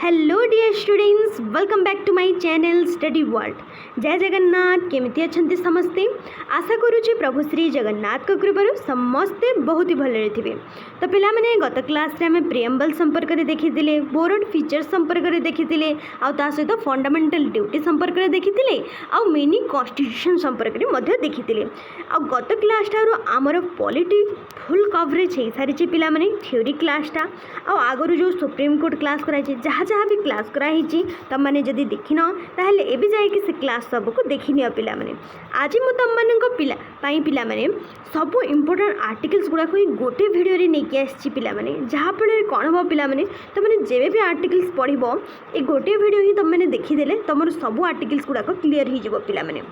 Hello dear students, welcome back to my channel study world. जय जगन्नाथ। केमिति अछंती समस्ते? आशा करूची प्रभु श्री जगन्नाथ को कृपारु समस्ते बहुत ही भले थे। तो पिला माने गत क्लास रे हमें प्रिएम्बल संपर्क रे देखिथिले, बोर्ड फीचर संपर्क रे देखिथिले, आ ता सहित फंडामेंटल ड्यूटी संपर्क रे देखिथिले, आ मिनी कॉन्स्टिट्यूशन संपर्क रे मध्ये देखिथिले। आ गत क्लास टारो हमर पॉलिटी फुल कवरेज हे सारी पिला माने थ्योरी क्लास टा आ आगरु जो सुप्रीम कोर्ट क्लास कराई जहाँ जहाँ भी क्लास कराई तुम मैंने जदि देखिन ताहले एबे जाइए से क्लास सबको देखनी पिला माने। आज मु तुम मान पिला माने सब इम्पोर्टेंट आर्टिकल्स गुड़ाक गोटे भिडियो रे नहीं आसी पिला माने, जहाँ फल कौन हम पिला माने तुम मैंने जेबे भी आर्टिकल्स पढ़ो ये गोटे भिडियो ही तुम मैंने देखीदे तुम सब आर्टिकल्स गुड़ाक क्लीयर हो पिला माने।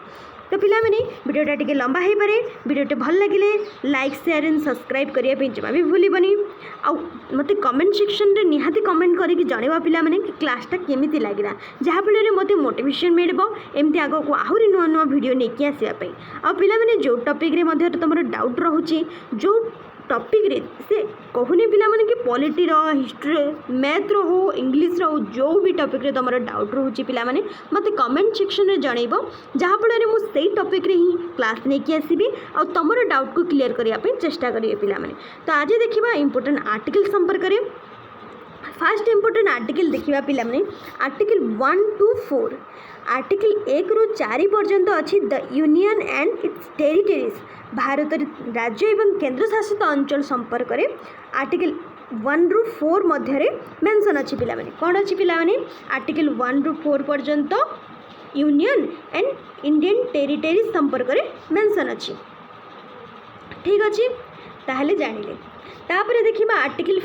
तो पिला माने वीडियोटा टिके लंबा हो पारे, वीडियोटे भल लगे लाइक शेयर एंड सब्सक्राइब करने जमा भी भूलबनी। मत कमेंट सेक्शन रे निहाती कमेंट करके जनवा पिला माने कि क्लासटा केमिति लागिला, जहाँ फल मते मोटिवेशन मिलबो एमती आगो को आहुरी नुआ नुआ वीडियो नहीं आसिया पई। आ पिला माने जो टॉपिक रे मध्ये तुमर डाउट रहउची, जो टॉपिक रे से कहूनी पिला माने कि पॉलिटी रो, हिस्ट्री, मैथ रो हो, इंग्लिश रो, जो भी टॉपिक रे तुमर डाउट रहउची पिला माने मते कमेंट सेक्शन रे जणैबो, जहाँ फल मु सेही टॉपिक रे ही क्लास नहीं कि आसीबी और तुमर डाउट को क्लियर करिया पे चेष्टा करिए पिला माने। तो आज देखिबा इंपोर्टेंट आर्टिकल संपर्क रे। फास्ट इंपोर्टेंट आर्टिकल देखिबा पिला माने आर्टिकल 1 to 4। आर्टिकल 1 रु 4 पर्यंत अच्छी the union and it's territories, Bharat राज्य एवं केंद्र शासित अंचल संपर्क रे आर्टिकल 1 रु 4 मध्य मेंशन अच्छी पिला माने। कौन अच्छी पिला माने आर्टिकल 1 रु 4 पर्यंत यूनियन एंड इंडियन टेरिटरीज संपर्क रे मेंशन अच्छी। ठीक अच्छे ताहले जानिले। तापर देखिबा आर्टिकल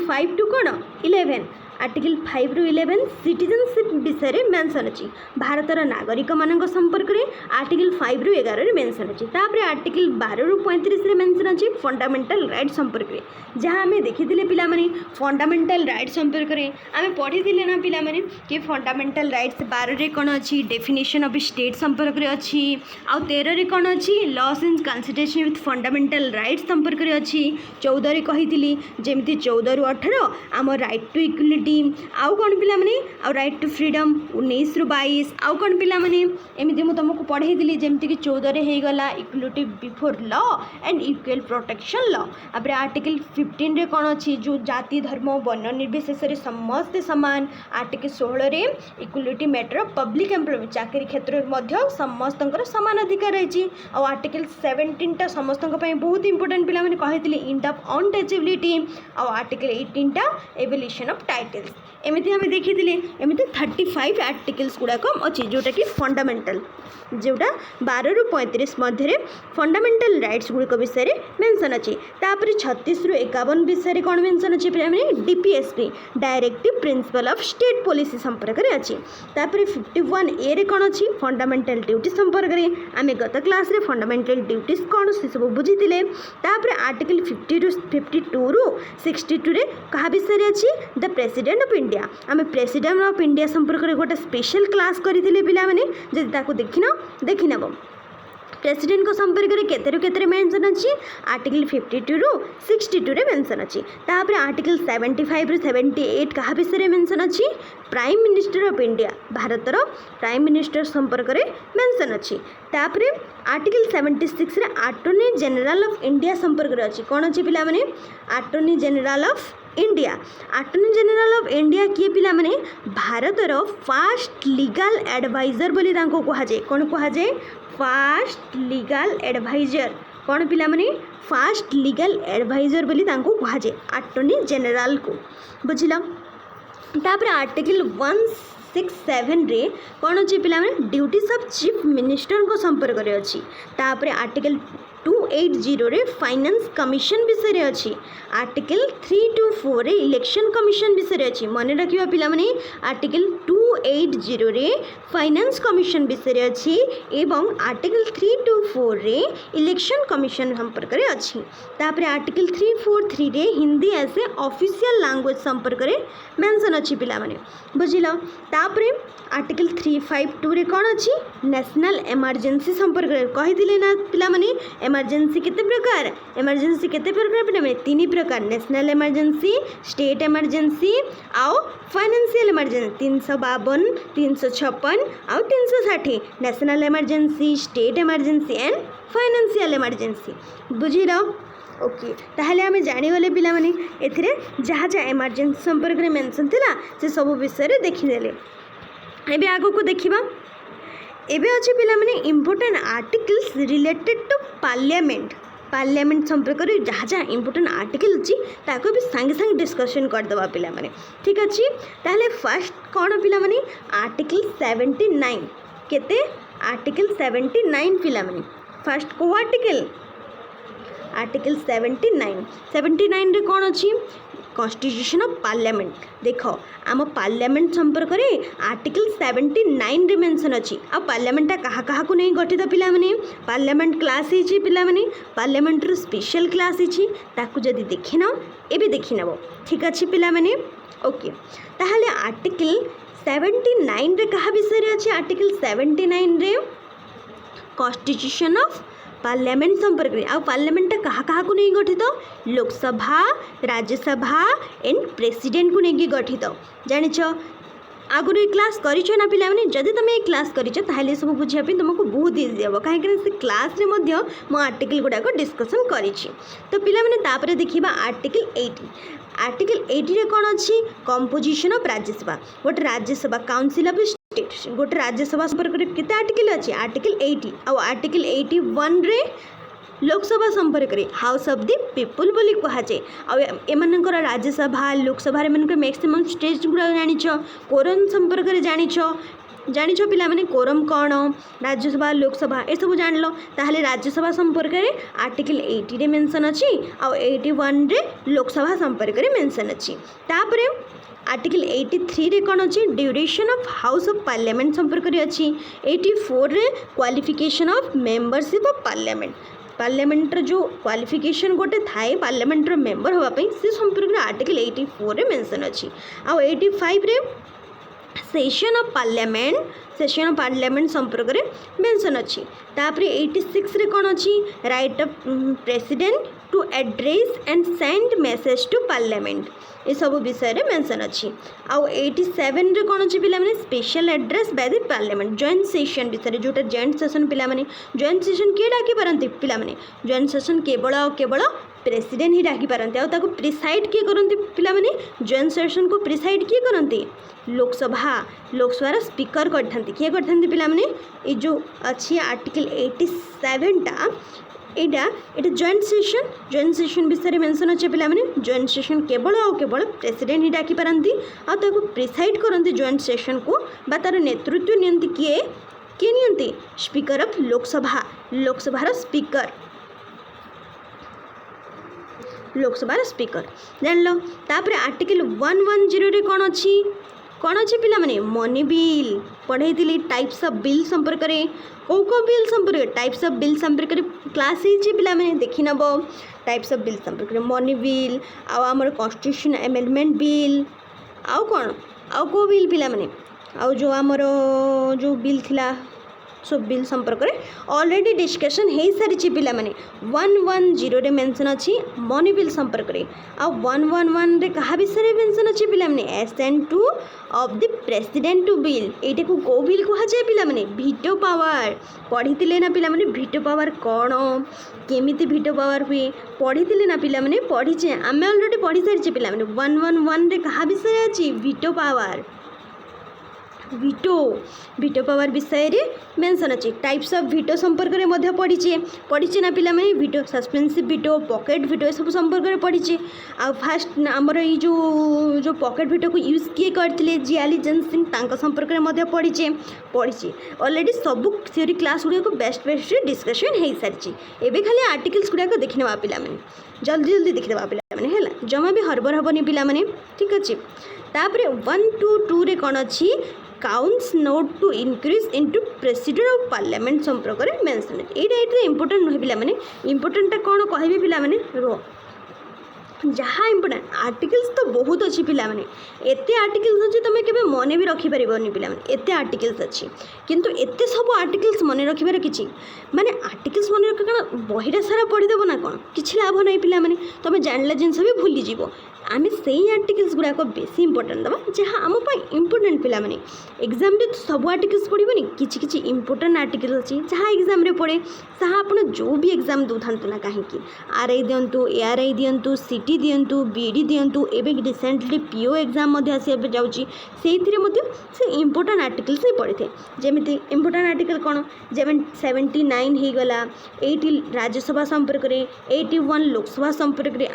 5 टू कौन 11। आर्टिकल 5 रु 11 सिटीजनशिप विषय में मेंशन अच्छी, भारतर नागरिक मान संपर्क में आर्टिकल 5 रु 11 मेंशन अच्छी। तापर आर्टिकल 12 रु 35 रे मेंशन अच्छी फंडामेंटल राइट संपर्क में, जहाँ आम देखी पिला माने फंडामेंटल राइट संपर्क में आम पढ़ी ना पिला माने कि फंडामेंटल राइट्स 12 रे कौन अच्छी डेफिनेशन ऑफ स्टेट संपर्क में अच्छी, आउ 13 रे कौन अच्छी loss and constitution with fundamental rights संपर्क में अच्छी। 14 रे कही जमी 14 रु 18 आम राइट टू इक्वालिटी, आउ कौन पिला माने आउ राइट टू फ्रीडम 19 रु 22, आउ कौन पिला माने एमती मु तुमको पढ़ाई दिली जमती कि 14 रे हे गला equality before law and equal protection law. अब आर्टिकल 15 रे कौन अच्छी जो जाति धर्म वर्ण निर्विशेष रे समस्त समान। आर्टिकल 16 रे equality matter of public employment, चाकरी क्षेत्र में मध्य समस्तंकर समान अधिकार रही। और आर्टिकल 17 टा समस्तंक पई बहुत इंपोर्टेंट पिला माने कहितली इंड ऑफ अनटचेबिलिटी। और आर्टिकल 18 टा एवोल्यूशन ऑफ टाइटल्स। एमती आम देखी एमती 35 आर्टिकल्स गुड़ाक अच्छी जोटा कि फंडामेंटल, जोटा 12 रु 35 मध्य फंडामेंटल राइट्स गुड़िक विषय में मेंशन अच्छी। तापर 36 रु 51 विषय कौन मेंशन अच्छी DPSP directive principle of state policy संपर्क में अच्छी। तापर 51 ए रे कौन अच्छी फंडामेंटल ड्यूटी संपर्क में आम गत क्लास रे फंडामेंटल ड्यूटीज कौन से सब बुझी। तापर आर्टिकल 50 रु 52 रु 62 रे कहा विषय अच्छी द प्रेसिडेंट ऑफ इंडिया। आम प्रेसिडेंट ऑफ इंडिया संपर्क में गोटे स्पेशल क्लास करते पिला माने जदि ताको देखी नब। प्रेसिडेंट को संपर्क में केते मेंशन अच्छी आर्टिकल 52 रु 62 रे मेंशन अच्छी। तापर आर्टिकल 75 रु 78 कहा विषय मेंशन अच्छी प्राइम मिनिस्टर ऑफ इंडिया, भारतर प्राइम मिनिस्टर संपर्क में मेंशन अच्छी। तापर आर्टिकल 76 रे अटॉर्नी जनरल ऑफ इंडिया संपर्क में अच्छी। कौन अच्छी पिला माने attorney general of India. Attorney general of India किए पिला माने भारतर फास्ट लीगल एडवाइजर बोली तांको कहा जाए। कौन कहा जाए फास्ट लीगल एडवाइजर। कौन पिला माने फास्ट लीगल एडवाइजर बोली तांको कहा जाए अटॉर्नी जनरल को, बुझिला। तापर आर्टिकल 167 रे कौन अच्छी पिला माने ड्यूटीज ऑफ चीफ मिनिस्टर को संपर्क में अच्छी। तापर आर्टिकल 280 रे फाइनेंस कमिशन विषय अच्छी। आर्टिकल 3 to 4 रे इलेक्शन कमिशन विषय अच्छी। मन रखिबा पिला माने आर्टिकल 2 280 रे फाइनेंस कमिशन विषय अच्छी एवं आर्टिकल 324 रे इलेक्शन कमिशन संपर्क में अच्छी तापर आर्टिकल 343 रे Hindi as a official language संपर्क में मेंशन अच्छी पिला माने बुझिल तापर आर्टिकल 352 रे कौन अच्छी नेशनल इमरजेंसी संपर्क में कही ना पिला माने इमरजेंसी केते प्रकार पिला माने तीन प्रकार नेशनल इमरजेंसी स्टेट इमरजेंसी आउ फाइनेंशियल इमरजेंसी 352 356 आउ 360 national emergency state emergency and financial emergency बुझी ओके ताहले आम जानीगले पिला माने एथिरे जहाँ जहाँ इमरजेंसी संपर्क में मेंशन थिला से सब विषय देखीदेले एबे आगो को देखिबा एबे अच्छे पिला माने important articles related to parliament संपर्क में जहाँ जहाँ इम्पोर्टेंट आर्टिकल अच्छी ताको भी सांगे सांगे डिस्कशन करदे पिला माने ठीक अच्छे ताहले फर्स्ट कौन पिला माने आर्टिकल 79 केते आर्टिकल 79 पिला माने फर्स्ट को आर्टिकल 79 रे कौन अच्छी कॉन्स्टिट्यूशन ऑफ पार्लियामेंट देख आम पार्लियामेंट संपर्क में आर्टिकल 79 रे मेंशन अच्छी आ पार्लियामेंटा कहा को नहीं गठित पिला माने पार्लियामेंट क्लास ही पिला माने पार्लियामेंट रो स्पेशल क्लास ही ताकू जदि देखि न एबे देखि नबो ठीक अच्छे पिला माने ओके ताहले आर्टिकल 79 रे कहा विषय अच्छी आर्टिकल 79 रे कॉन्स्टिट्यूशन ऑफ पार्लियामेंट संपर्क में आ पार्लियामेंटा कहा को नहीं गठित लोकसभा राज्यसभा एंड प्रेसिडेंट को नहीं गठित जानिछ आगुरी ये क्लास करिछ ना पिला माने जदि तुम ये क्लास करिछ ताहले सब बुझिया पे तुमको बहुत इजी ହେବ काहेकि से क्लास रे मध्य मो आर्टिकल गुडा को डिस्कशन करिछि तो पिला माने तापरे देखिबा आर्टिकल 80 रे कोन अछि कंपोजिशन ऑफ राज्यसभा गोटे राज्यसभा काउंसिल ऑफ स्टेट गोटे राज्यसभा संपर्क रे केते आर्टिकल अछि आर्टिकल 80 और आर्टिकल 81 रे लोकसभा संपर्क में हाउस ऑफ द पीपुल बोली कहुए आमर राज्यसभा लोकसभा मैक्सिमम स्टेज गुड़ा जानिछ कोरम संपर्क में जानिछ पिला माने कोरम कौन राज्यसभा लोकसभा ये सब जान लो ताहले राज्यसभा संपर्क में आर्टिकल 80 रे मेंशन अच्छी आउ 81 रे लोकसभा संपर्क में मेंशन अच्छी तापरे आर्टिकल 83 रे कौन अच्छी duration of house of parliament संपर्क में अच्छी 84 रे qualification of membership of parliament जो क्वालिफिकेशन गोटे थाए पार्लियामेंट मेंबर होगापी से संपर्क में आर्टिकल 84 रे मेंशन अच्छी आउ 85 रे सेशन ऑफ पार्लियामेंट संपर्क में मेंशन अच्छी तापरे 86 रे कौन अच्छी right of president to address and send message to parliament ये सब विषय रे मेंशन अच्छी आउ 87 रे कौन अच्छी पिला माने special address by the parliament joint session विषय जोटा जॉइंट सेशन पिला माने जॉइंट सेशन किए डाकी पारंती पिला माने जॉइंट सेशन केवल प्रेसिडेंट ही डाकी पारंती आ ताको प्रिसाइड किए करंती पिला माने जॉइंट सेशन को प्रिसाइड किए करंती लोकसभा स्पीकर करथंती किए करथंती पिला माने ए जो अच्छी आर्टिकल 87 टा एटा जॉइंट सेशन विषय मेंशन अच्छे पिला माने जॉइंट सेशन केवल प्रेसिडेंट ही डाकी पारंती आ ताको प्रिसाइड करंती जॉइंट सेशन को बा तार नेतृत्व नियंती किए नियंती स्पीकर ऑफ लोकसभार स्पीकर जान लो तापर आर्टिकल 110 रे कौन अच्छी पिला माने मनी बिल पढ़ाई टाइप्स ऑफ बिल संपर्क में कौ बिल संपर्क टाइप्स ऑफ बिल संपर्क क्लास ही पिला माने देखि नब टाइप्स ऑफ बिल संपर्क में मनी बिल आमर कॉन्स्टिट्यूशन अमेंडमेंट बिल आउ कौन आउ को बिल पिला माने आउ जो आमर जो बिल थिला सब बिल संपर्क में ऑलरेडी डिस्कशन हो सारी पिला माने 110 रे मेंशन अच्छी मनी बिल संपर्क में आ 111 रे कहा विषय मेंशन अच्छी पिला माने assent to of the president to bill एटा को बिल कहा जाए पिला माने वीटो पावर पढ़ी ना पिला माने वीटो पावर कौन केमिति वीटो पावर हुए पढ़ी ना पिला माने पढ़ीचे आम ऑलरेडी पढ़ी सारी पिला माने 111 रे कहा विषय अच्छी वीटो पावर वीटो पावर विषय रे मेंशन अच्छे टाइप्स ऑफ वीटो संपर्क में मध्य पढ़ीचे ना पिला माने veto suspensive veto pocket veto सब संपर्क में पढ़ीचे आ फास्ट आमर ये जो पॉकेट वीटो को यूज किए करते जियाली जेनसिंग तांका संपर्क में मध्य पढ़ीचे ऑलरेडी सब थ्योरी क्लास गुड़ा बेस्ट डिस्कशन हो सारी एवं खाली आर्टिकल्स गुड़ा देखने पिला माने जल्दी देखिदेवा पिला माने है जमा भी हरबर हेनी पिला माने ठीक अच्छे तापर 122 रे कौन अच्छी counts note to increase into president of parliament संपर्क में मेंशन अछि एटा इंपोर्टेंट नुहे पिला माने इंपोर्टेंटा कौन कहबे पिला माने रो जहाँ इंपोर्टेंट आर्टिकल्स तो बहुत अच्छी पिला माने एते आर्टिकल्स अच्छी तुम केबे मने भी रखी परिबोनी पिला माने एते आर्टिकल्स अच्छी किंतु एते सब आर्टिकल्स मने रखिबार किछि माने आर्टिकल्स मने रख कण बहिरा सारा पढ़ी देबो ना कोन किछि लाभ नै पिला माने तुम जानला जिंस भी भूली जीवो आमे सेही आर्टिकल्स गुड़ा को बेसी इंपोर्टेंट दबा जहाँ आम इंपोर्टेंट पिला माने एग्जाम रे सब आर्टिकल्स पढ़िबोनी किछि किछि इंपोर्टेंट आर्टिकल्स अछि जहाँ एग्जाम रे पड़े जहाँ आपण जो भी एग्जाम दउथांतु ना काहे कि आरआई दियंतु एआरआई दियंतु सीटी दियंतु बीडी दियंतु एबे रिसेंटली पीओ एग्जाम मध्ये आसी जाउची सेहिथिरे मध्ये से इंपोर्टेंट आर्टिकल्स ही पढ़िथे जेमिति इंपोर्टेंट आर्टिकल कोन 79 हे गला 80 राज्यसभा संपर्क रे 81 लोकसभा संपर्क रे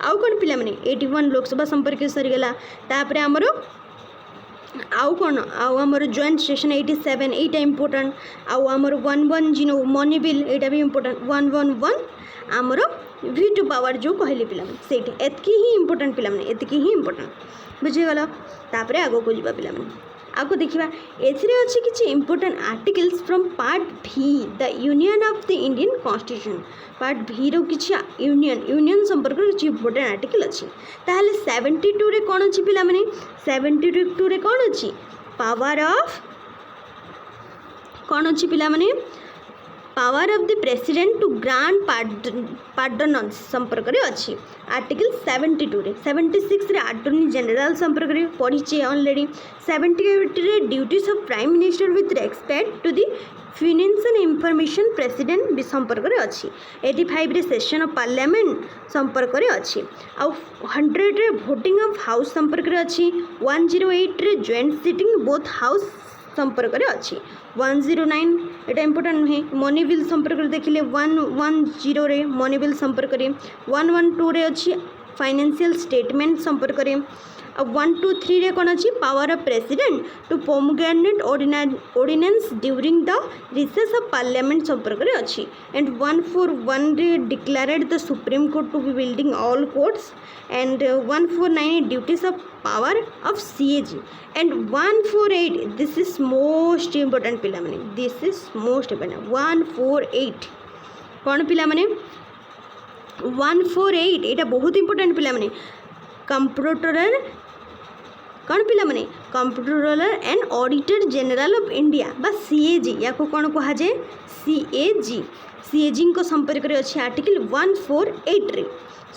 आउ कौन पिला माने 81 लोकसभा संपर्क सरीगला तापर आमर आउ कौन आउ आमर जॉइंट सेशन 87 एटा इंपोर्टेंट आउ आमर 110 मनी बिल एटा भी इंपोर्टेंट 111 आमर वीटो पावर जो कहले पिला माने सेठी एतकी ही इंपोर्टेंट पिला माने एतकी ही इंपोर्टेंट बुझी गला तापर आगो को जिबा पिला माने आगो देखिबा एथिरे अछि किछि इंपोर्टेंट आर्टिकल्स फ्रॉम पार्ट भी the union of the Indian constitution part भी रो किछि यूनियन संपर्क किछि इंपोर्टेंट आर्टिकल अछि ताहले 72 रे कोन अछि पिला माने 72 रे कोन अछि पावर ऑफ कोन अछि पिला माने power of the president to grant pardons संपर्क रे अछि आर्टिकल 72 रे 76 रे अटॉर्नी जनरल संपर्क रे पढिचे ऑलरेडी 78 रे duties of prime minister with respect to the financial information president भी संपर्क रे अछि 85 रे सेशन ऑफ पार्लियामेंट संपर्क रे अछि आ 100 रे वोटिंग ऑफ हाउस संपर्क रे अछि 108 रे जॉइंट सिटिंग बोथ हाउस संपर्क रे अछि 109 एटा इंपोर्टेंट नुहे मनी बिल संपर्क रे देखिले 110 रे मनी बिल संपर्क रे 112 रे अछि फाइनेंशियल स्टेटमेंट संपर्क रे 123 रे कोन अछि power of president to promulgate ordinance during the recess of parliament संपर्क रे अछि एंड 141 रे declared the supreme court to be binding all courts and 149 duties of power of CAG and 148 this is most important पिला माने this is most important 148 कौन पिला माने 148 एटा बहुत इंपोर्टेंट पिला माने कंप्ट्रोलर कौन पिला माने comptroller and auditor general of India बा CAG या को कौन कहा जाए CAG को संपर्क रे अछि आर्टिकल 148 रे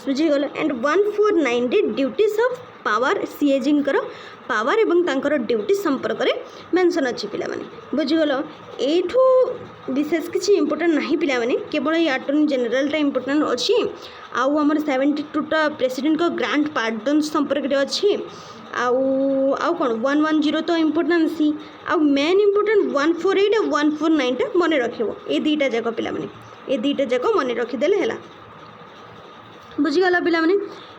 बुझीगल एंड 149 रे ड्यूटीज ऑफ पावर CAG करो पावर एवं तांकर ड्यूटी संपर्क रे मेंशन अछि पिला माने बुझीगल एठू विशेष किछि इंपोर्टेंट नाही पिला माने केवल ए अटॉर्नी जनरल टा इंपोर्टेंट अछि आउ हमर 72 टा प्रेसिडेंट को ग्रांट पार्डन संपर्क रे अछि आउ कोन 110 तो इंपोर्टेंट सी आउ मेन इंपोर्टेंट 148 और 149 टा मने रखिबो ए दीटा जाको पिला माने ए दीटा जाको मने रखि देले हैला बुझीगला पिला माने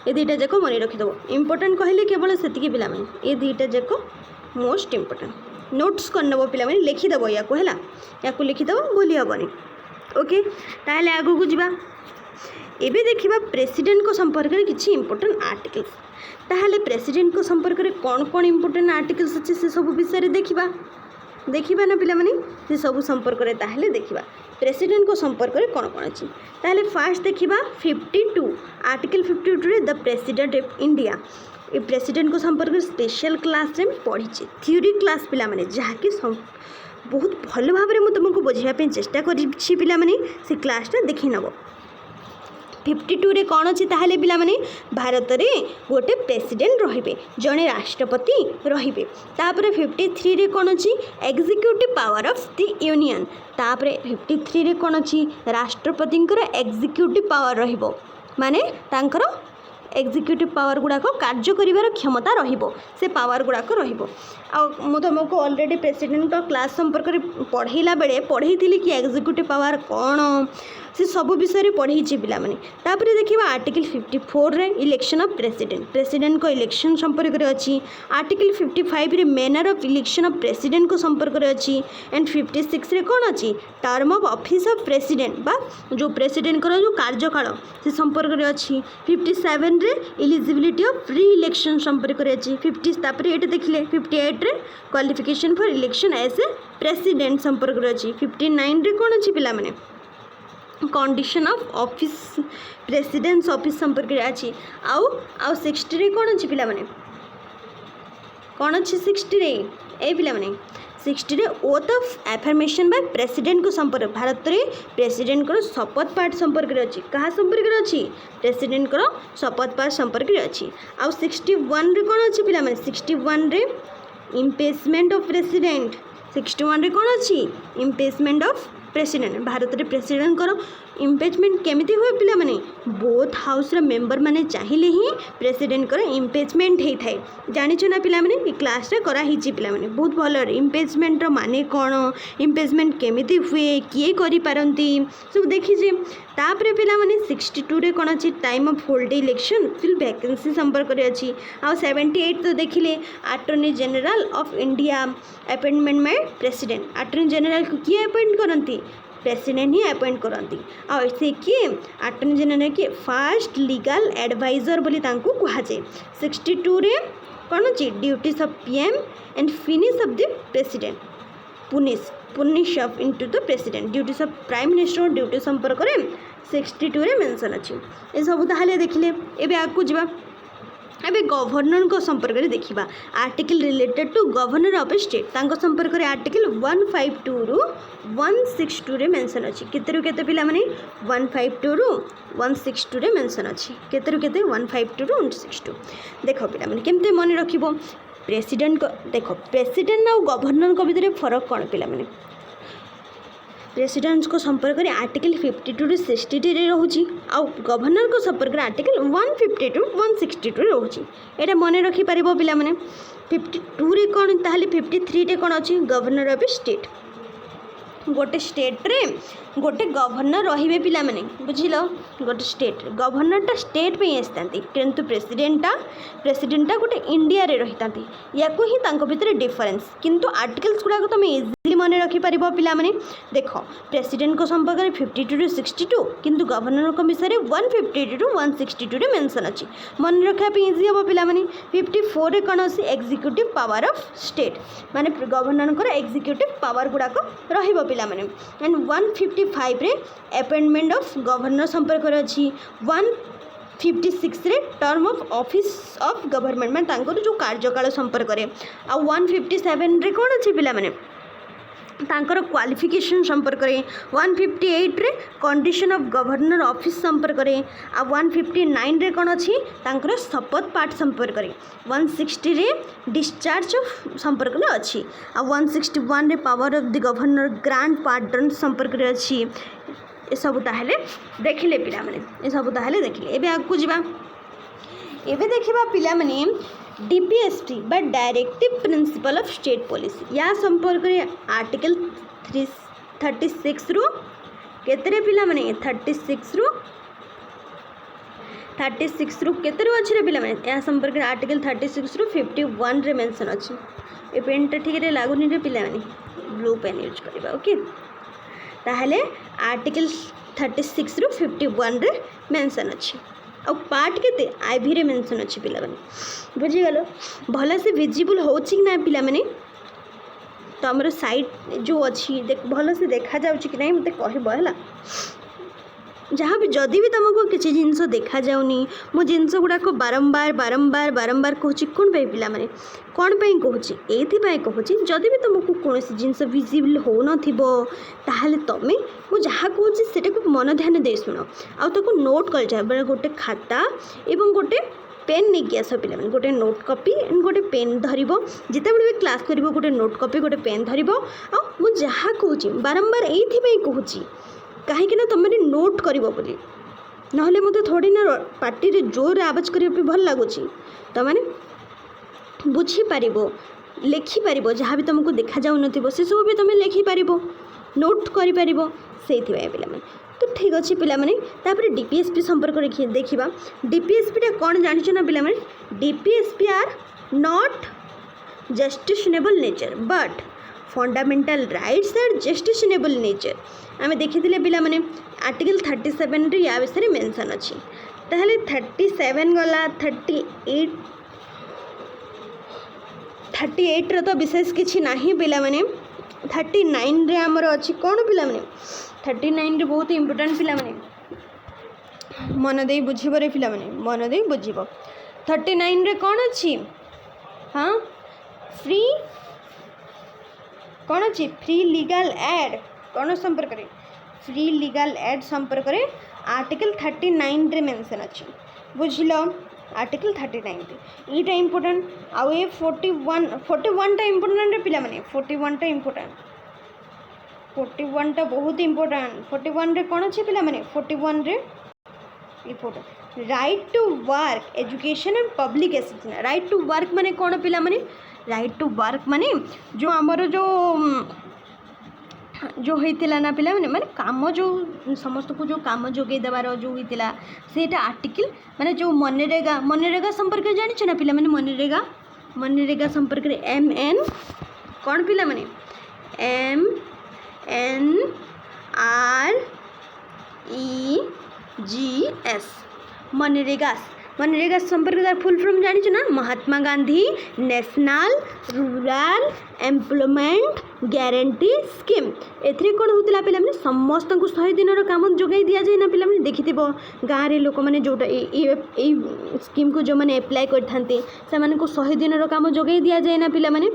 ए दीटा जाको मने रखिदेव इंपोर्टेंट कहले केवल सेतिकी पिला माने ए दीटा जाको मोस्ट इंपोर्टेंट नोट्स करनबो पिला माने लिखिदेव या को हैला या को लिखिदेव भूली हबनी ओके ताहले आगो को जिबा एबे देखिबा प्रेसिडेंट को संपर्क रे किछि इंपोर्टेंट आर्टिकल्स ताहले प्रेसिडेंट को संपर्क रे कोन कोन इंपोर्टेंट आर्टिकल्स अछि से सब विषय रे देखिबा ना पिला माने से सब संपर्क रे ताहले देखिबा प्रेसिडेंट को संपर्क रे कोन कोन अछि ताहले फास्ट देखिबा 52 आर्टिकल 52 रे the president of India A president को संपर्क रे स्पेशल क्लास रे पढ़ी थ्योरी क्लास पिला माने जहा कि बहुत भल भाव में तुमको बुझाइया पे चेष्टा करी पिला माने से क्लासटा देखि नबो 52 रे कौन अच्छी ताहले पिला माने भारत रे गोटे प्रेसिडेंट रहिबे जने राष्ट्रपति रहिबे तापरे 53 रे कौन अच्छी executive power of the union तापरे 53 रे कौन अच्छी राष्ट्रपति एग्जीक्यूटिव पावर रहिबो माने तांकर एग्जीक्यूटिव पावर गुड़ाक कार्य करिवार क्षमता रहिबो से पावर गुड़ाक रहिबो आ मु तुमको ऑलरेडी प्रेसिडेंट क्लास संपर्क रे पढ़ेला बेले पढ़ेइथिली कि एग्जीक्यूटिव पावर कौन से सब विषय पढ़े पिलाने। तापर देखा आर्टिकल 54 रे इलेक्शन ऑफ प्रेसिडेंट को इलेक्शन संपर्क में अच्छी। आर्टिकल 55 रे manner of election of president को संपर्क में अच्छी। एंड 56 रे कौन अच्छी term of office of president बा जो प्रेसिडेंट को जो कार्यकाल से संपर्क में अच्छी। 57 रे एलिजिबिलिटी ऑफ फ्री इलेक्शन संपर्क में अच्छी। 50 तापर ये देखिले 58 रे qualification for election as a president संपर्क में अच्छी। 59 रे कौन अच्छी पिला माने condition of office president's office संपर्क में अच्छी। आउ 60 रे कौन अच्छी पिला माने कौन अच्छी 60 रे ए पिला माने 60 रे oath of affirmation by president को संपर्क भारत रे प्रेसिडेंट को शपथ पाठ संपर्क में अच्छी। कहाँ संपर्क में अच्छी प्रेसिडेंट को शपथ पाठ संपर्क में अच्छी। आउ 61 रे कौन अच्छी पिला माने 61 रे इम्पेचमेंट ऑफ प्रेसिडेंट 61 रे कौन अच्छी इम्पेचमेंट ऑफ प्रेसिडेंट भारत रे प्रेसिडेंट को इम्पेचमेंट केमिति हुए पिला माने बोथ हाउस रे मेंबर माने चाहिए ही प्रेसिडेंट को इम्पेचमेंट होता है। जानिछ ना पिला माने ये क्लास रे करा हिची पिला माने बहुत भल इम्पेचमेंट रो माने कौन इम्पेचमेंट केमिति हुए किए करि पारंती सब देखी जे। तापर पिला माने 62 रे कौन अच्छी time of hold election fill vacancy संपर्क में अच्छी। आ 78 तो देखिले attorney general of India appointment में प्रेसिडेंट अटॉर्नी जनरल को किए अपॉइंट करती प्रेसिडेंट ही अपॉइंट करती। आ से किए अटॉर्नी जनरल के फर्स्ट लीगल एडवाइजर बोली तांको कहा जाए। 62 रे कौन अच्छी duties of PM and finish off the president punish of into the president duties of prime minister duty संपर्क में 62 रे मेंशन अच्छी। ये सब ताहले देखिले एबे आगु जीवा एबे गवर्नर को संपर्क में देखा article related to governor of state तांको संपर्क में आर्टिकल 152 रु 162 रे मेंशन अच्छी। केते रु केते पिला माने 152 रु 162 रे मेंशन अच्छी। केते रु केते 152 रु 162। देखो पिला माने केमते मन रखिबो प्रेसिडेंट को देखो प्रेसिडेंट और गवर्नर को भितर फरक कौन पिला माने प्रेसिडेंट को संपर्क में आर्टिकल 52 ରୁ 60 रे रोची आउ गवर्नर को संपर्क में आर्टिकल 150 ରୁ 162 रे रोची। एटा मन रखि परिबो पिला माने 52 रे कोन ताहले 53 रे कोन अछि गवर्नर ऑफ स्टेट गोटे स्टेट रे गोटे गवर्नर रहिबे पिला माने बुझिलो गोटे स्टेट गवर्नर टा स्टेट पे आसतांती किंतु प्रेसिडेंटा गोटे इंडिया रे रहितांती याको ही तांको भितर डिफरेंस किंतु आर्टिकल्स गुडा को तुम इजीली मन रखि परिबो पिला माने। देखो प्रेसिडेंट को संपर्क में 52 ରୁ 62 किंतु गवर्नर को विषय 150 ରୁ 162 रे मेंशन अछि मन रखा पे इजी हो पिला माने। 54 रे कोन अछि एग्जीक्यूटिव पावर ऑफ स्टेट माने गवर्नर को एग्जीक्यूटिव पावर गुडा को रहिबो पिला माने। एंड 155 रे अपॉइंटमेंट ऑफ गवर्नर संपर्क में अच्छी। 156 रे term of office of government में तांकर जो कार्यकाल संपर्क में। आ 157 रे कौन अच्छी पिला माने तांकर क्वालिफिकेशन संपर्क में। 158 रे कंडीशन ऑफ गवर्नर ऑफिस संपर्क में। आ 159 रे कौन अच्छी तांकर शपथ पाठ संपर्क में। 160 रे डिस्चार्ज ऑफ संपर्क में अच्छी। आ 161 रे power of the governor grand pardon संपर्क में अच्छी। ये सब ताहले देखिले पिला माने ये सब ताहले देखिले। एबे आगु जीवा एबे देखिबा पिला माने डीपीएसटी बा directive principle of state policy या संपर्क में आर्टिकल 36 रु केतरे पिला माने 36 रु केते रु अछि रे पिला माने या संपर्क में आर्टिकल 36 रु 51 रे मेंशन अछि। ए पेन ठीक रे लागुनी रे पिला माने ब्लू पेन यूज करबा ओके। ताहले आर्टिकल 36 रु 51 रे मेंशन अछि और पार्ट केते आईवी रे मेंशन अछि पिला माने बुझी गलो भले से विजिबल होछि कि ना पिला माने तो हमर साइट जो अछि देख भले से देखा जाउछि कि नहीं मते कहबो हला जहाँ भी जदि भी तुमको किसी जिनस देखा जाऊनी मो जिनस गुड़ाक बारंबार बारंबार बारंबार कहूँ कौन पे पिला माने कौन पे कहूँ ये कहूँ जदि भी तुमको कौन जिनस विजिबल हो नले तुम मुझे जहाँ कहूँ से मन ध्यान दे शुण आको नोट कर जाए गोटे खाता एवं गोटे पेन नहीं आस पे गोटे नोट कॉपी एंड गोटे पेन धर जिते भी क्लास कर गोटे नोट कॉपी गोटे पेन धर जहाँ कहूँ बारंबार ये कहूँ कहीं तुम नोट कर ना मत थोड़ी ना पार्टी रे जोर आवाज करने भल लगुच तुमने बुझीपर लिखिपर जहाँ भी तुमको देखा जाऊ से सब भी तुम लिखिपर नोट कर पे तो ठीक अच्छे पे डीपीएसपी संपर्क देखा डीपीएसपी कौन जान ना पे DPSP are not justiciable nature but fundamental rights are justiciable nature आम देखी पे आर्टिकल 37 या विषय मेंशन अच्छी ताहले 37 गला 38 रो तो विशेष किसी ना पे 39 रे आमर अच्छी कौन पे 39 रे बहुत इंपोर्टेंट पे मन दे बुझब रे पे मन दे बुझब 39 रे कौन अच्छी हाँ फ्री कौन अच्छी फ्री लीगल एड कौन संपर्क रे फ्री लीगल एड संपर्क रे आर्टिकल 39 रे मेंशन अच्छी बुझल आर्टिकल 39 रे इटा इंपोर्टेंट आउ ए 41 टा इंपोर्टेंट रे पिला माने 41 टा इंपोर्टेंट 41 टा बहुत इंपोर्टेंट 41 रे कौन अच्छी पिला माने 41 रे important right to work education and public assistance right to work माने कौन पिला माने राइट टू वर्क माने जो आमर जो होता ना पिला माने काम जो समस्त को जो काम जोगे देवार जो होता सेटा आर्टिकल माने जो मनरेगा संपर्क जानी ना पिला मनरेगा संपर्क एम एन कौन पिला माने M N R E G S मनरेगा संपर्क फुल फॉर्म जानी ना Mahatma Gandhi national rural employment guarantee scheme एथरे कौन होता पे समस्त को 100 दिन काम जोगाई दि जाए ना पे देखि गाँव में लोक मैंने जोटा स्कीम को जो मैंने एप्लाय करते 100 दिन काम जोगाई दि जाए ना पे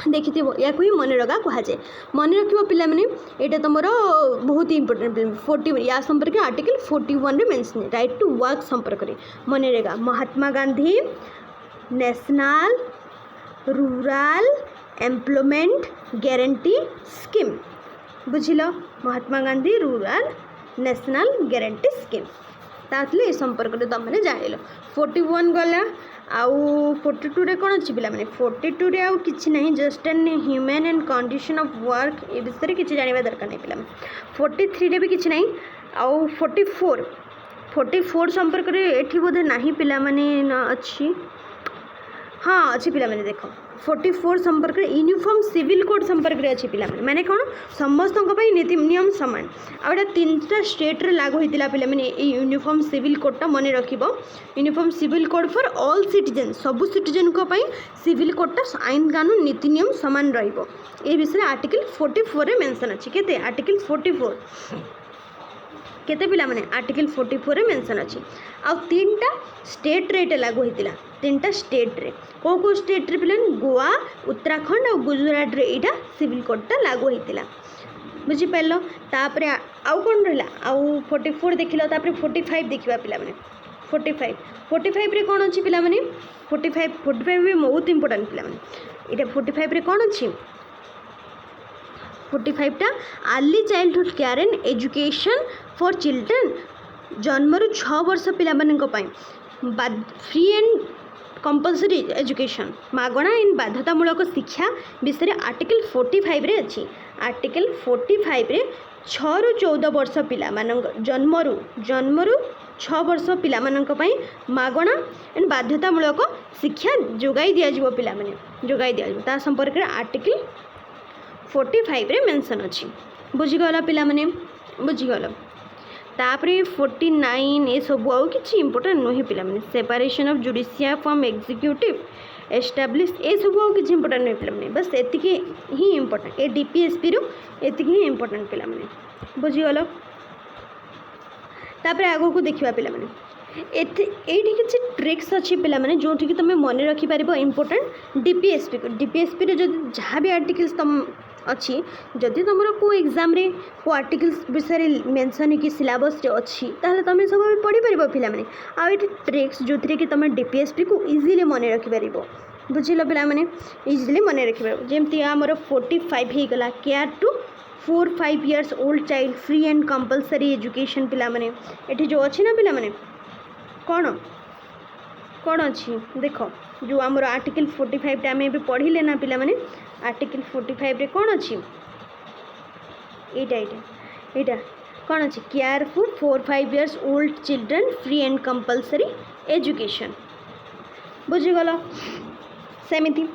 देखि या ही मनरेगा कहुए मन रख पे ये तुम बहुत इंपोर्टेंट 40 या संपर्क आर्टिकल 41 रे मेंशन राइट टू वर्क संपर्क मनरेगा Mahatma Gandhi national rural employment guarantee scheme बुझिल Mahatma Gandhi rural national guarantee scheme ताले संपर्क तुमने जान 41 गला आउ 42 रे कौन अच्छी पे 42 रे आउ किछि नहीं just and humane and condition of work ए विषय किसी जानवा दरकार नहीं पे 43 रे भी किछि नहीं आउ 44 संपर्क रे एठी बोधे नहीं पिला माने ना अच्छी हाँ अच्छी पिला माने देखो 44 संपर्क यूनिफॉर्म सिविल कोड संपर्क रे अच्छी पिला माने कौन समस्त नीति नियम सामान आउटा 3टा स्टेट रे लागू होता पे मैंने यूनिफॉर्म सिविल कोडटा मन रख uniform civil code for all citizen सबू सिटीजन को सिविल कोडटा आईन कानून नीति नियम सामान रहिबो ए विषय आर्टिकल 44 रे मेंशन अच्छी केते आर्टिकल 44 केते पिला माने आर्टिकल 44 रे मेंशन अच्छी आ 3टा स्टेट रे एटा लागू होता 3टा स्टेट रे को स्टेट रे पिला गोवा उत्तराखंड और गुजरात रे एटा सिविल कोडटा लागू होता बुझिपार तापर आउ कौन रहा आउ 44 देख लो 45 देखा पे 45 रे कौन अच्छी पे 45 भी बहुत इंपोर्टेंट पे 45 रे कौन अच्छी 45 टा early childhood care and education for children जन्म 6 वर्ष पे फ्री एंड कंपलसरी एजुकेशन मागणा इन बाध्यतामूलक शिक्षा विषय आर्टिकल 45 रे अच्छी आर्टिकल 45 रे 6 रु 14 वर्ष पिला जन्मरू 6 वर्ष पिला मागणा एंड बाध्यतामूलक शिक्षा जोगाई दिया पिला माने जोगाई दिया संपर्क आर्टिकल 45 रे मेंशन अच्छी बुझीगला पिला माने बुझीगल तापर 49 ये सब आउ कि इंपोर्टेंट नुहे पिला माने separation of judiciary from executive establish ये सब आउ कि इंपोर्टेंट नुहे पिला माने बस एतिकी ही इंपोर्टेंट ए डीपीएसपी रो एतिकी ही इंपोर्टेंट पिला माने बुझीगल तापर आगो को देखिबा पिला माने एठी किछि ट्रिक्स अच्छी पिला माने जोठी कि तुम मन रखि पारिबो इंपोर्टेंट डीपीएसपी रे जदि जहाँ भी आर्टिकल्स तुम अच्छी जदि तुम को एग्जाम रे को आर्टिकल्स विषय मेंशन कि सिलेबस रे अच्छी ताहले तुम सब पढ़ी पारिबो पिला माने आ एठी ट्रिक्स जोथरे कि तुम डीपीएसपी को इजीली मन रखि पारिबो बुझिलो पिला माने इजीली मन रखि पारिबो जेमति हमर 45 हे गला care to 4-5 years old child free and compulsory education पिला माने एठी जो अच्छी ना पिला माने कौन कौन अच्छी देख जो आमर आर्टिकल 45 टा आम पढ़ले ना पिला माने आर्टिकल 45 रे कौन अच्छी एटा कौन अच्छे care for 4-5 years old children free and compulsory education बुझीगल सेमिति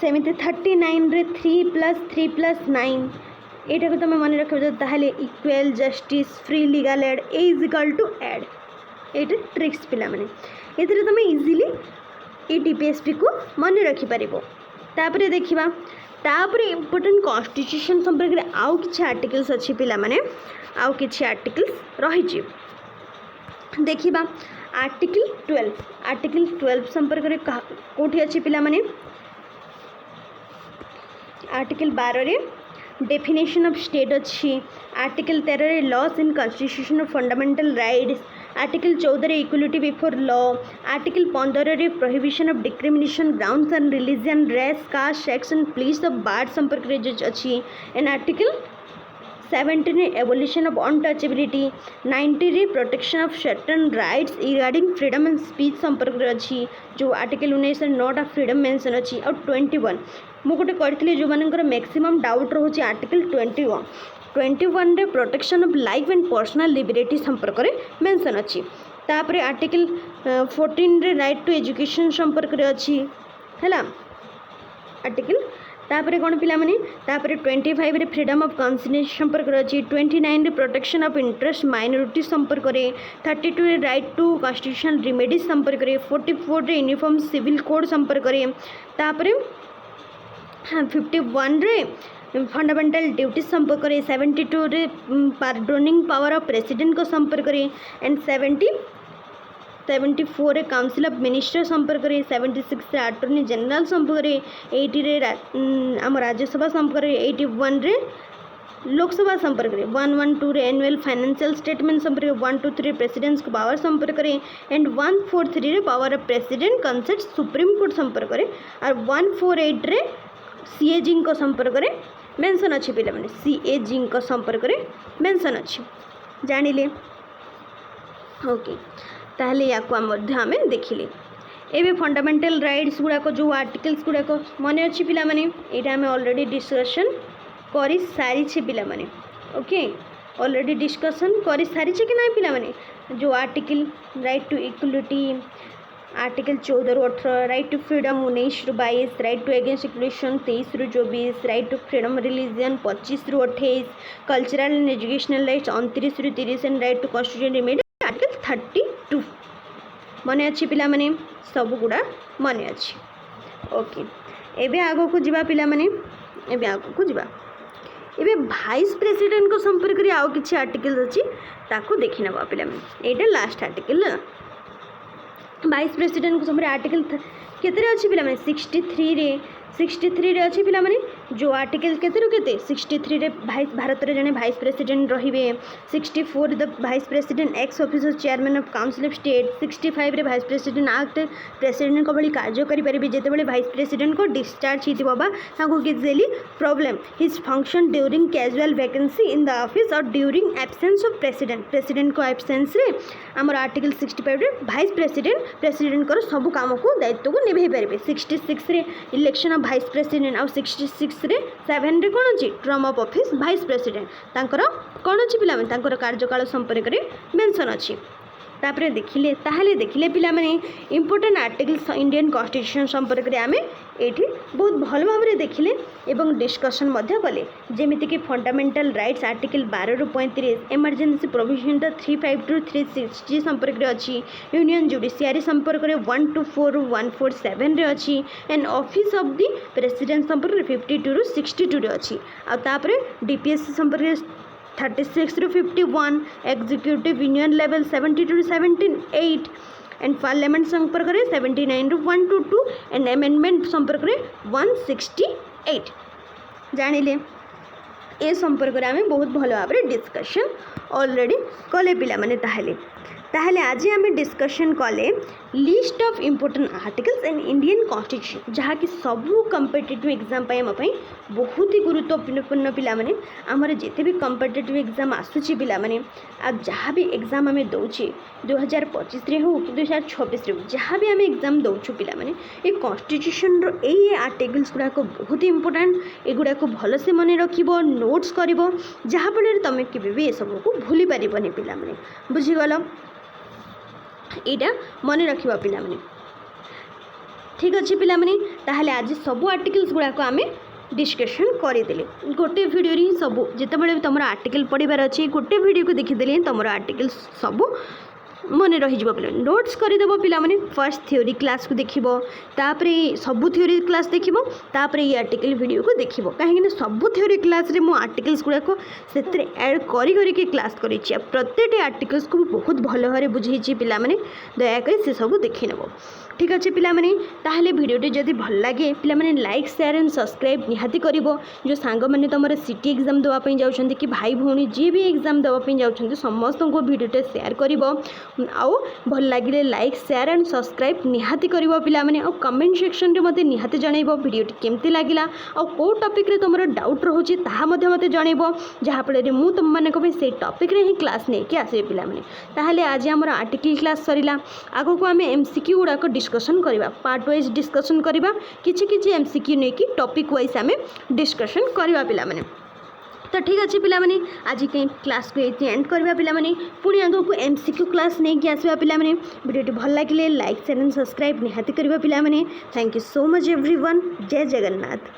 सेमिति 39 रे 3 + 3 + 9 एटा को तुम मन रख ताहले equal justice free legal aid a is equal to aid एटा ट्रिक्स पिला माने एथिरे तुम इजीली ए डीपीएसपी को मन रखि परिबो तापरे देखिबा तापरे इम्पोर्टेंट कॉन्स्टिट्यूशन संपर्क रे आउ किछि आर्टिकल्स अछि पिला माने आउ किछि आर्टिकल्स रहि छि देखिबा आर्टिकल 12 संपर्क रे कोठी अछि पिला माने आर्टिकल 12 रे डेफिनेशन ऑफ स्टेट अच्छी आर्टिकल 13 रे laws in constitution of fundamental rights article 14 रे इक्वालिटी बिफोर लॉ आर्टिकल 15 रे prohibition of discrimination grounds on religion race caste sex and place of birth संपर्क रे जो अच्छी एंड आर्टिकल 17 रे एवोल्यूशन ऑफ अनटचेबिलिटी 90 रे protection of certain rights regarding freedom and speech संपर्क रे अच्छी जो आर्टिकल 19 रे नॉट ऑफ फ्रीडम मेंशन अच्छी और 21 मु गोटे करथिले जो मानकर मैक्सिमम डाउट रोचे आर्टिकल 21 रे protection of life and personal liberty संपर्क रे मेंशन अच्छी तापरे आर्टिकल 14 रे राइट टू एजुकेशन संपर्क रे अच्छी हैला आर्टिकल तापरे कोन पिला माने तापरे 25 रे फ्रीडम ऑफ कॉन्सियस संपर्क रे अच्छी 29 रे प्रोटेक्शन ऑफ इंटरेस्ट माइनॉरिटी संपर्क रे 32 रे राइट टू कॉन्स्टिट्यूशनल रेमेडीज संपर्क रे 44 रे यूनिफॉर्म सिविल कोड संपर्क रे तापरे 51 रे फंडामेंटल ड्यूटी संपर्क रे 72 रे पार्डोनिंग पावर ऑफ प्रेसिडेंट को संपर्क रे एंड 74 रे काउंसिल ऑफ मिनिस्टर संपर्क रे 76 रे अटॉर्नी जनरल संपर्क रे 80 रे आम राज्यसभा संपर्क रे 81 रे लोकसभा संपर्क रे 112 रे एनुअल फाइनेंशियल स्टेटमेंट संपर्क रे 123 प्रेसिडेंट्स को पावर संपर्क रे एंड 143 रे power of president concept supreme court संपर्क रे और 148 रे सीएजी को संपर्क रे मेंशन अच्छी पिला माने सीएजी को संपर्क रे मेंशन अच्छी जानिले ओके ताहले या को मध्य हमें देखिले एबे फंडामेंटल राइट्स गुड़ाक जो आर्टिकल्स गुड़ाक मन अच्छी पिला माने एटा हमें ऑलरेडी डिस्कशन करि सारी छे पिला माने ओके ऑलरेडी डिस्कशन करि सारी छे कि नहीं पिला माने जो article right to equality article 14 ରୁ 18 राइट टू फ्रीडम 19 ରୁ 22 राइट टू अगेंस्ट एक्सप्लॉयटेशन 23 ରୁ 24 राइट टू फ्रीडम रिलीजन 25 ରୁ 28 कल्चरल एंड एजुकेशनल राइट्स 29 ରୁ 30 and right to constitution remedy article 32 मने अच्छी पिला माने सब गुड़ा मने अच्छी ओके एबे आगो को जीवा पिला माने एबे आगो को जीवा एबे भाइस प्रेसिडेंट को संपर्क रे आउ किछि आर्टिकल अछि ताको देखि नबा पिला माने एटा लास्ट आर्टिकल वाइस प्रेसिडेंट को संपर्क आर्टिकल केतरे अच्छी पिला माने 63 रे अच्छी पिला माने जो आर्टिकल केते रु केते 63 रे भारत रे जने भाइस प्रेसिडेंट रहिबे 64 the vice president x officer chairman of council of state 65 रे भाइस प्रेसिडेंट एक्ट प्रेसिडेंट को बली कार्य करि परिबे जेते बले भाइस प्रेसिडेंट को डिस्चार्ज हिति बाबा ताको किजेली perform his function during casual vacancy in the office और ड्यूरिंग एब्सेंस ऑफ प्रेसिडेंट को एब्सेंस रे हमर आर्टिकल 65 रे भाइस प्रेसिडेंट को सब काम को दायित्व को निभे परिबे 66 रे इलेक्शन ऑफ भाइस प्रेसिडेंट और 66 रे 7 रे कोन अछि term of office vice president तांकर कोन अछि पिला में तांकर कार्यकाल संपर्क रे मेंशन अछि तापरे देखिले पिला माने इंपोर्टेंट आर्टिकल्स इंडियन कॉन्स्टिट्यूशन संपर्क रे आमे एठी बहुत भल भाव रे देखिले एवं डिस्कशन मध्य कले जेमिति कि फंडामेंटल राइट्स आर्टिकल 12 ରୁ 35 इमरजेंसी प्रोविजन 35 टू 360 संपर्क रे अछि यूनियन जुडिशियरी संपर्क रे 124 ରୁ 147 रे अछि and office of the president संपर्क रे 52 ରୁ 62 रे अछि आ तापरे डीपीएससी संपर्क रे 36 ରୁ 51 एग्जीक्यूटिव यूनियन लेवल 72 ରୁ 78 एंड पार्लियामेंट संपर्क रे 79 ରୁ 122 एंड अमेंडमेंट संपर्क रे 168 जानिले ए संपर्क रे हमें बहुत भलो भाबरे डिस्कशन ऑलरेडी कले पिला माने ताहले ताहले आज आम डिस्कशन कले list of important articles in Indian constitution जहाँकि सबू कंपिटिटिव एग्जाम बहुत ही गुरुत्वपूर्ण पिलाने आमर जिते भी कंपिटिटिव एग्जाम आसूची पिलाने आ जहाँ भी एग्जाम आम दौचे 2025 हो कि 2026 हो जहाँ भी आम एग्जाम दौचु पिलाने ये कॉन्स्टिट्यूशन रो आर्टिकल्स गुड़ाक बहुत इंपोर्टेंट एगुड़ा को भलसे मन रख नोट्स कर जहाँफल तुम के सब को भूली पारबनी पिलाने बुझीगल यहाँ मन रखा पिलाने ठीक अच्छे पिलाने ताहले आज सब आर्टिकल्स गुड़ाक आम डिस्कशन करदे गोटे वीडियो ही सब जिते तुम आर्टिकल पढ़ार अच्छे गोटे वीडियो को देखीदे तुम आर्टिकल्स सब मन रही पे नोट्स करदेव पिलाने फर्स्ट थ्योरी क्लास को देख सबू थ्योरी क्लास देख ये आर्टिकल वीडियो को देख कहीं सबू थ्योरी क्लास रे मो आर्टिकल्स गुड़ाक से ऐड कर क्लास कर प्रत्येक आर्टिकल्स को बहुत भल भाव बुझे पिलाने दयाकोरी से सब देखी नब ठीक अच्छे पिलाने ताहले वीडियोटी जदि भल लगे पिलाने लाइक शेयर एंड सब्सक्राइब निहाती कर जो सांग मैंने तुम सिटी एग्जाम देवाई जाऊँ कि भाई भौणी जी भी एग्जाम देवाई जाऊँ समस्त को वीडियोटे शेयर कर आउ भल लगे लाइक शेयर एंड सब्सक्राइब निहाती कर पिलाने और कमेंट सेक्शन रे मते निहाती जनइब वीडियोटी केमती लगिला और को टॉपिक रे तुम डाउट रोचे ताहा मते मते जनइब जहाँफल मु तुम मानक से टॉपिक रे ही क्लास नहीं कि आसबे पिलाने ताहले आज आमर आर्टिकल क्लास सरिला आगो को आम एमसीक्यू गुड़ाक डिस्कसन करवा पार्ट वाइज डिस्कसन करवा किछि एमसीक्यू नहीं कि टॉपिक वाइज आम डिस्कसन करवा पिलाने तो ठीक अच्छे पिलाने आज कहीं क्लास को ये एंड करवा पिलाने पुणी आगे को एमसीक्यू क्लास नहीं कि आसवा पिलाने वीडियो भल लगे लाइक शेयर एंड सब्सक्राइब निहाती करवा पिलाने thank you so much everyone जय जगन्नाथ।